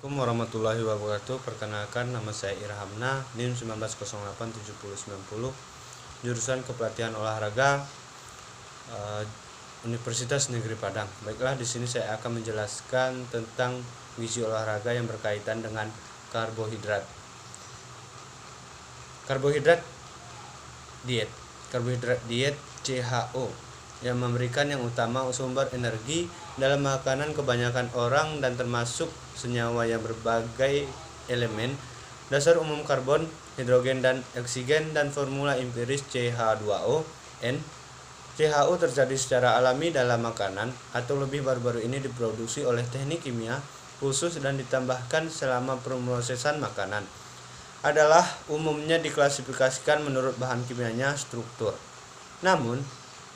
Assalamualaikum warahmatullahi wabarakatuh. Perkenalkan, nama saya Irhamna, NIM 19087090, jurusan Kepelatihan Olahraga Universitas Negeri Padang. Baiklah, di sini saya akan menjelaskan tentang gizi olahraga yang berkaitan dengan karbohidrat. Karbohidrat diet CHO yang memberikan yang utama sumber energi dalam makanan kebanyakan orang dan termasuk senyawa yang berbagai elemen dasar umum karbon, hidrogen dan oksigen dan formula empiris CH2O N. CHO terjadi secara alami dalam makanan atau lebih baru-baru ini diproduksi oleh teknik kimia khusus dan ditambahkan selama pemrosesan makanan. Adalah umumnya diklasifikasikan menurut bahan kimianya struktur. Namun,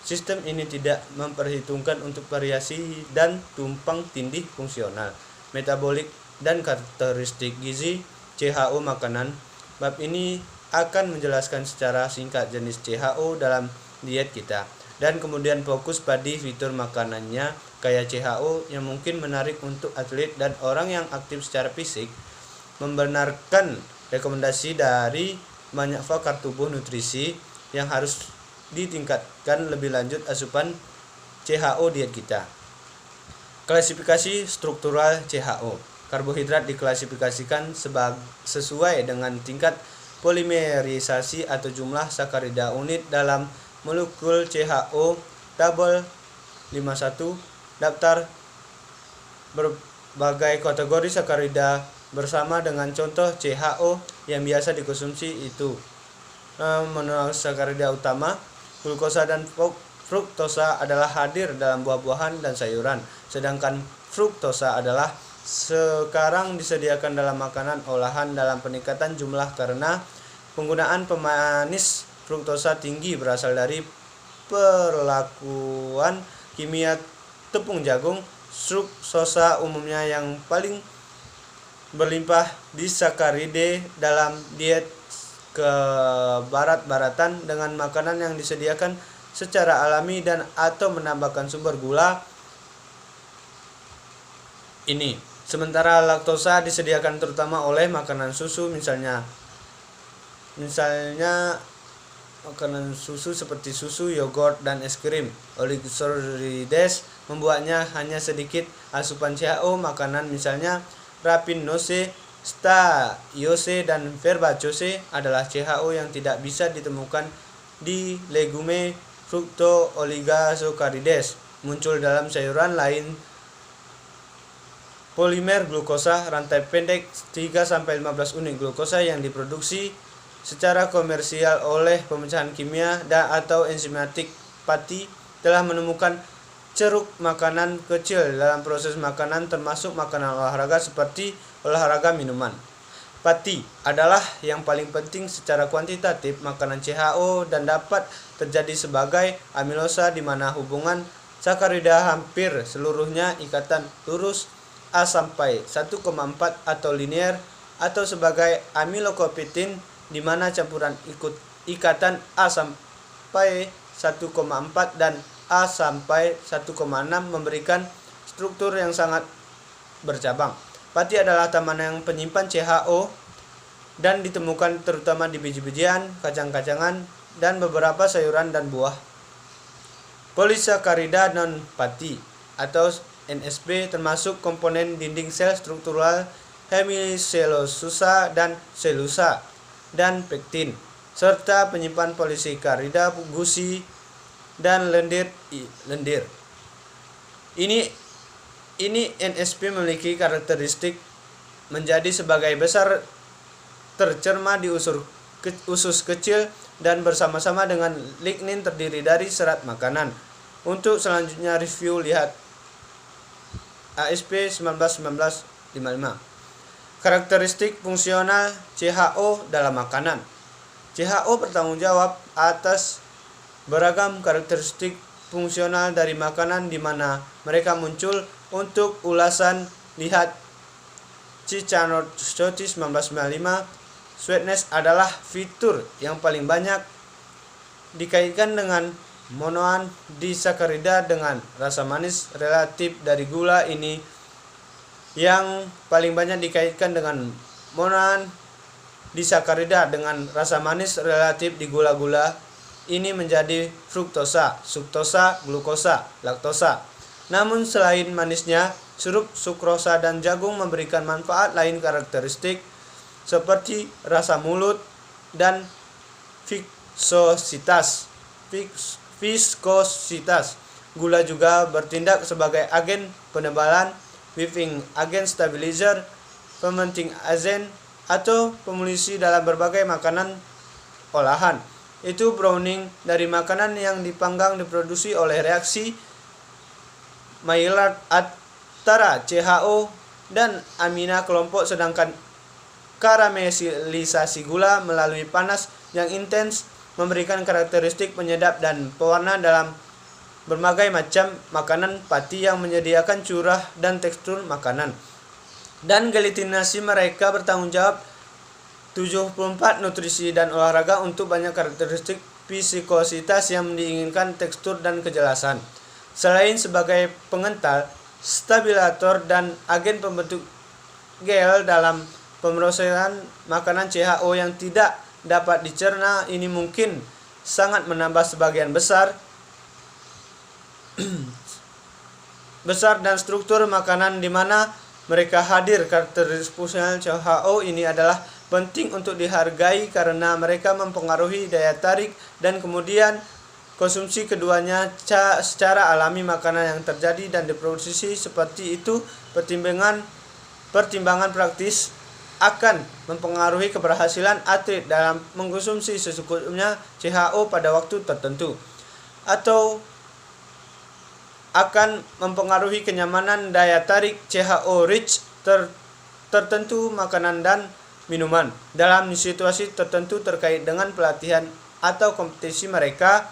sistem ini tidak memperhitungkan untuk variasi dan tumpang tindih fungsional, metabolik, dan karakteristik gizi CHO makanan. Bab ini akan menjelaskan secara singkat jenis CHO dalam diet kita, dan kemudian fokus pada fitur makanannya kaya CHO yang mungkin menarik untuk atlet dan orang yang aktif secara fisik. Membenarkan rekomendasi dari banyak pakar tubuh nutrisi yang harus ditingkatkan lebih lanjut asupan CHO diet kita. Klasifikasi struktural CHO. Karbohidrat diklasifikasikan sesuai dengan tingkat polimerisasi atau jumlah sakarida unit dalam molekul CHO tabel 51. Daftar berbagai kategori sakarida bersama dengan contoh CHO yang biasa dikonsumsi itu monosakarida utama, glukosa dan fruktosa adalah hadir dalam buah-buahan dan sayuran, sedangkan fruktosa adalah sekarang disediakan dalam makanan olahan dalam peningkatan jumlah karena penggunaan pemanis. Fruktosa tinggi berasal dari perlakuan kimia tepung jagung. Fruktosa umumnya yang paling berlimpah di sakaride dalam diet ke barat-baratan dengan makanan yang disediakan secara alami dan atau menambahkan sumber gula ini. Sementara laktosa disediakan terutama oleh makanan susu, misalnya makanan susu seperti susu, yogurt, dan es krim. Oligosaccharides membuatnya hanya sedikit asupan CHO makanan, misalnya rapinose, staiose, dan verbacose adalah CHO yang tidak bisa ditemukan di legume. Fructo-oligosaccharides muncul dalam sayuran lain. Polimer glukosa, rantai pendek 3-15 unit glukosa yang diproduksi secara komersial oleh pemecahan kimia dan atau enzimatik. Pati telah menemukan ceruk makanan kecil dalam proses makanan termasuk makanan olahraga seperti olahraga minuman. Pati adalah yang paling penting secara kuantitatif makanan CHO dan dapat terjadi sebagai amilosa di mana hubungan sakarida hampir seluruhnya ikatan lurus A-1,4 atau linear, atau sebagai amilopektin di mana campuran ikatan A-1,4 dan A-1,6 memberikan struktur yang sangat bercabang. Pati adalah taman yang penyimpan CHO dan ditemukan terutama di biji-bijian, kacang-kacangan, dan beberapa sayuran dan buah. Polisakarida non-pati atau NSP termasuk komponen dinding sel struktural hemiselulosa dan selusa dan pektin, serta penyimpan polisakarida gusi dan lendir. Ini NSP memiliki karakteristik menjadi sebagai besar tercerma di usus kecil dan bersama-sama dengan lignin terdiri dari serat makanan. Untuk selanjutnya review lihat ASP 1955. Karakteristik fungsional CHO dalam makanan. CHO bertanggung jawab atas beragam karakteristik fungsional dari makanan di mana mereka muncul. Untuk ulasan lihat Cicanotti 1995. Sweetness adalah fitur yang paling banyak dikaitkan dengan monoan disakarida dengan rasa manis relatif dari gula ini yang paling banyak dikaitkan dengan monodisakarida dengan rasa manis relatif di gula-gula ini menjadi fruktosa, suktosa, glukosa, laktosa. Namun selain manisnya, sirup sukrosa dan jagung memberikan manfaat lain karakteristik seperti rasa mulut dan viskositas. Gula juga bertindak sebagai agen penebalan, weaving agent stabilizer, fermenting agent, atau pemulisi dalam berbagai makanan olahan. Itu browning dari makanan yang dipanggang diproduksi oleh reaksi Maillard antara CHO dan amina kelompok, sedangkan karamelisasi gula melalui panas yang intens memberikan karakteristik penyedap dan pewarna dalam berbagai macam makanan pati yang menyediakan curah dan tekstur makanan. Dan gelatinasi mereka bertanggung jawab 74 nutrisi dan olahraga untuk banyak karakteristik viskositas yang diinginkan, tekstur dan kejelasan. Selain sebagai pengental, stabilator dan agen pembentuk gel dalam pemrosesan makanan, CHO yang tidak dapat dicerna ini mungkin sangat menambah sebagian besar dan struktur makanan di mana mereka hadir. Karakteristik fungsional CHO ini adalah penting untuk dihargai karena mereka mempengaruhi daya tarik dan kemudian konsumsi keduanya secara alami. Makanan yang terjadi dan diproduksi seperti itu, pertimbangan praktis akan mempengaruhi keberhasilan atlet dalam mengkonsumsi secukupnya CHO pada waktu tertentu, atau akan mempengaruhi kenyamanan daya tarik CHO rich tertentu makanan dan minuman dalam situasi tertentu terkait dengan pelatihan atau kompetisi mereka.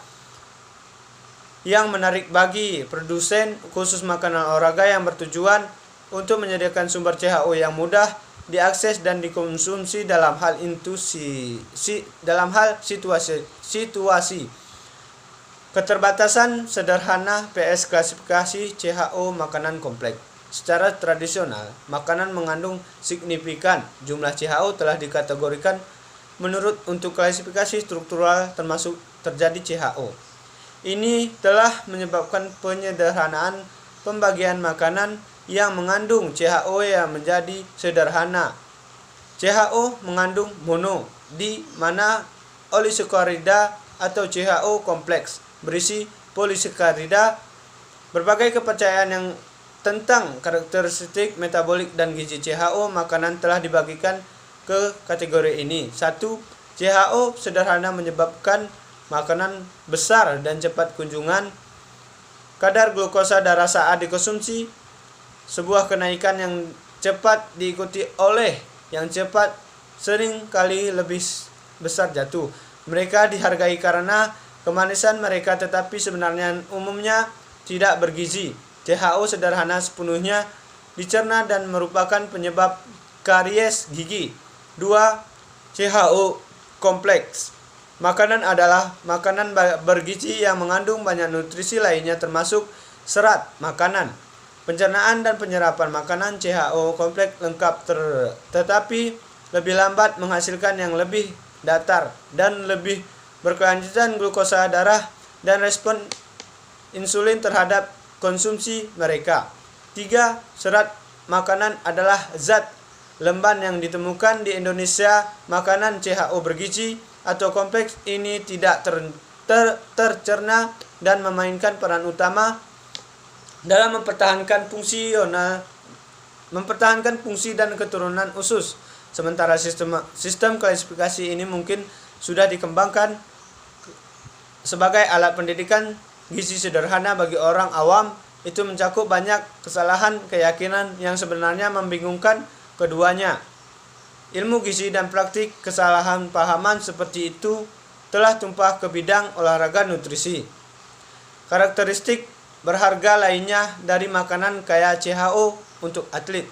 Yang menarik bagi produsen khusus makanan olahraga yang bertujuan untuk menyediakan sumber CHO yang mudah diakses dan dikonsumsi dalam hal situasi keterbatasan sederhana. PS klasifikasi CHO makanan kompleks. Secara tradisional, makanan mengandung signifikan jumlah CHO telah dikategorikan menurut untuk klasifikasi struktural termasuk terjadi CHO. Ini telah menyebabkan penyederhanaan pembagian makanan yang mengandung CHO yang menjadi sederhana. CHO mengandung mono, di mana olisakarida atau CHO kompleks berisi polisakarida. Berbagai kepercayaan yang tentang karakteristik metabolik dan gizi CHO makanan telah dibagikan ke kategori ini. 1. CHO sederhana menyebabkan makanan besar dan cepat kunjungan kadar glukosa darah saat dikonsumsi. Sebuah kenaikan yang cepat diikuti oleh yang cepat, sering kali lebih besar jatuh. Mereka dihargai karena kemanisan mereka, tetapi sebenarnya umumnya tidak bergizi. CHO sederhana sepenuhnya dicerna dan merupakan penyebab karies gigi. 2. CHO kompleks. Makanan adalah makanan bergizi yang mengandung banyak nutrisi lainnya termasuk serat makanan. Pencernaan dan penyerapan makanan CHO kompleks lengkap tetapi lebih lambat, menghasilkan yang lebih datar dan lebih berkelanjutan glukosa darah dan respon insulin terhadap konsumsi mereka. 3. Serat makanan adalah zat lemban yang ditemukan di Indonesia. Makanan CHO bergizi atau kompleks ini tidak tercerna dan memainkan peran utama dalam mempertahankan fungsi dan keturunan usus. Sementara sistem klasifikasi ini mungkin sudah dikembangkan sebagai alat pendidikan gizi sederhana bagi orang awam. Itu mencakup banyak kesalahan keyakinan yang sebenarnya membingungkan keduanya. Ilmu gizi dan praktik kesalahan pahaman seperti itu telah tumpah ke bidang olahraga nutrisi. Karakteristik berharga lainnya dari makanan kaya CHO untuk atlet.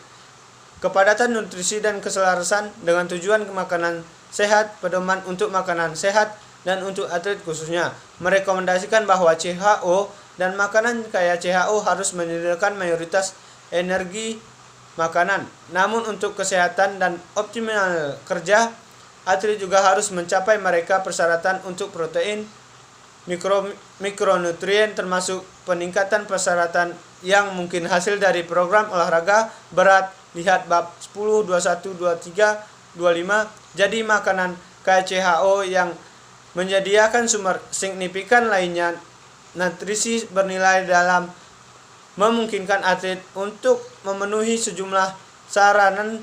Kepadatan nutrisi dan keselarasan dengan tujuan makanan sehat, pedoman untuk makanan sehat dan untuk atlet khususnya, merekomendasikan bahwa CHO dan makanan kaya CHO harus menyediakan mayoritas energi makanan. Namun untuk kesehatan dan optimal kerja, atlet juga harus mencapai mereka persyaratan untuk protein, mikronutrien termasuk peningkatan persyaratan yang mungkin hasil dari program olahraga berat. Lihat bab 10, 21, 23, 25. Jadi makanan KCHO yang menyediakan sumber signifikan lainnya nutrisi bernilai dalam memungkinkan atlet untuk memenuhi sejumlah saranan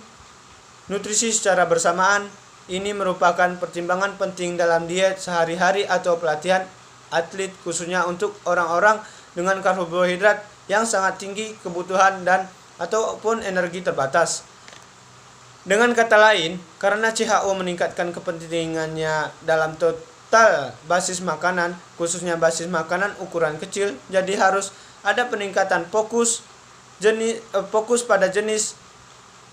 nutrisi secara bersamaan. Ini merupakan pertimbangan penting dalam diet sehari-hari atau pelatihan atlet, khususnya untuk orang-orang dengan karbohidrat yang sangat tinggi kebutuhan dan ataupun energi terbatas. Dengan kata lain, karena CHO meningkatkan kepentingannya dalam total basis makanan, khususnya basis makanan ukuran kecil, jadi harus ada peningkatan fokus pada jenis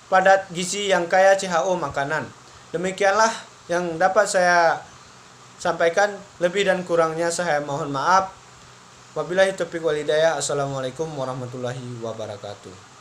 padat gizi yang kaya CHO makanan. Demikianlah yang dapat saya sampaikan, lebih dan kurangnya saya mohon maaf. Wabillahi taufiq wal hidayah. Assalamualaikum warahmatullahi wabarakatuh.